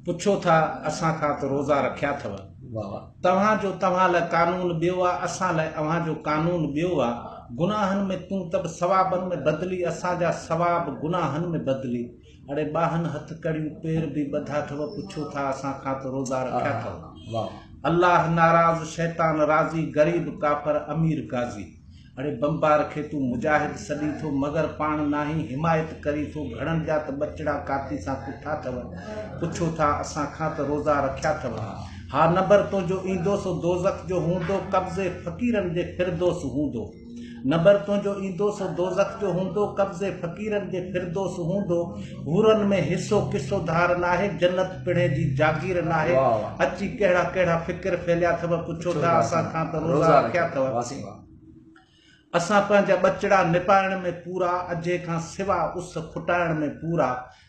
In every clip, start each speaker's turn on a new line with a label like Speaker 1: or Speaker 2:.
Speaker 1: पुछो था असां खां त रोज़ा रखिया अथव। तव्हांजो तव्हां लाइ कानून ॿियो आहे, असां लाइ अव्हांजो कानून ॿियो आहे। गुनाहनि में तूं त सवाबनि में बदिली, असांजा सवाब गुनाहनि में बदिली। अड़े ॿाहनि हथ कड़ियूं पेर बि ॿधा अथव, पुछो था असां खां त रोज़ा रखिया अथव। अल्लाह नाराज़ शैतान राज़ी, ग़रीब काफ़र अमीर गाज़ी। अड़े बम्बार खे तूं मुजाहिद सॾी थो, मगर पाण नाही हिमायत करी थो। घणनि जा त बचड़ा काती सां कुठा अथव, पुछो था असां खां त रोज़ा रखिया अथव। हा नंबर तुंहिंजो ईंदो सो दोज़ख जो हूंदो, कब्ज़े फ़क़ीरनि जे फिरदोस हूंदो। नंबर तुंहिंजो ईंदो सो दोज़ख जो हूंदो, कब्ज़े फ़क़ीरनि जे फिरदोस हूंदो। हूरनि में हिसो किसो धार नाहे, जन्नत पिणे जी जागीर नाहे। अची कहिड़ा कहिड़ा फ़िक्र फैलिया अथव, पुछो था असां खां त रोज़ा रखिया अथव। असां पंहिंजा बचड़ा निपाइण में पूरा, अॼे खां सिवा उस खुटाइण में पूरा।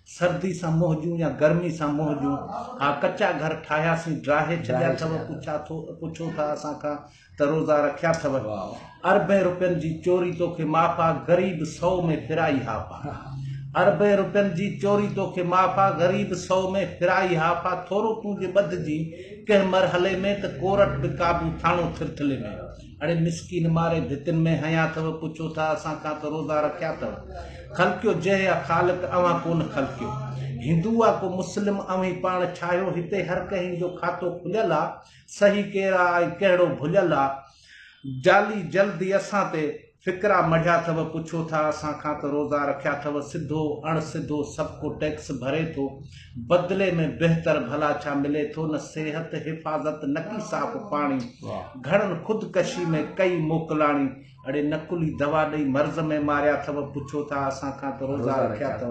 Speaker 1: सर्दी सां मोहजूं या गर्मी सां मोहजूं, हा कच्चा घर ठाहियासीं ड्राहे छॾिया अथव। पुछो था असां खां त रोज़ा रखिया अथव। अरबे रुपयनि जी चोरी तोखे माफ़ आहे, ग़रीब 100 में फिराई हाफ़ा। अरबे रुपयनि जी चोरी तोखे माफ़ आहे, ग़रीब 100 में फिराई हाफ़ा। थोरो तूं बदिजी कंहिं मरहले में त कोरट बि क़ाबू थाणो थिरथिले में। अड़े मिसकीन मारे भितिन में हया अथव, पुछो था असां खां त रोज़ा रखिया अथव। ख़लक़ियो जंहिं आहे ख़ालिक़, अव्हां कोन ख़लक़ियो। हिंदू आहे को मुस्लिम, अव्हीं पाण छायो। हिते हर कंहिं जो खातो खुलियल आहे, सही केरु आहे कहिड़ो भुलियल आहे। जाली जल्दी असां ते फ़िक्रा मढ़िया अथव, पुछो था असां खां त रोज़ा रखिया अथव। सिधो अणसिधो सभु को टैक्स भरे थो, बदिले में बहितर भला छा मिले थो। न सेहत हिफ़ाज़त न की साफ़ पाणी, घणनि ख़ुदकशी में कई मोकलाणी। अड़े नकुली दवा ॾेई मर्ज़ में मारिया अथव, पुछो था असां खां त रोज़ा रखिया अथव।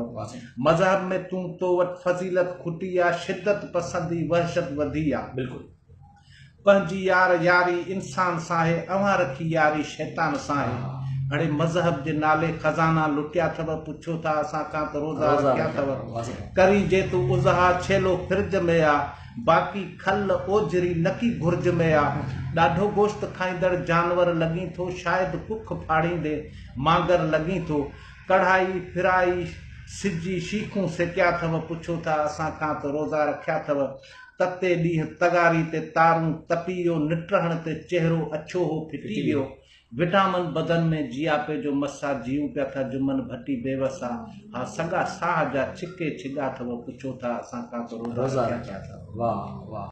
Speaker 1: मज़हब में तूं तो वटि फज़ीलत खुटी आहे, शिदत पसंदी वहशत वधी आहे। बिल्कुलु पंहिंजी यारी इंसान सां आहे, अव्हां रखी यारी शैतान सां आहे। अड़े मज़हब जे नाले खज़ाना लुटिया अथव, पुछो था असां खां त रोज़ा रखिया अथव। करी जे तूं उज़हा छेलो फ्रिज में आहे, बाक़ी खल ओझरी नकी घुर्ज में आहे। ॾाढो गोश्त खाईंदड़ जानवर लॻी थो, शायदि कुख फाड़ींदे मांगर लॻी थो। कढ़ाई फिराई सिजी शीखूं सेकिया अथव, पुछो था असां खां त रोज़ा रखिया अथव। तते ॾींहुं तगारी ते तारूं तपी वियो, निटहण ते चहिरो अछो हो फिटी वियो। विटामिन बदन में जियापे जो मसा, जीऊं पिया था जुमन भटी बेवसा। हा सॻा साह जा छिके छिॻा अथव, पुछो था असां खां त रोज़ा रखिया अथव। वाह वाह।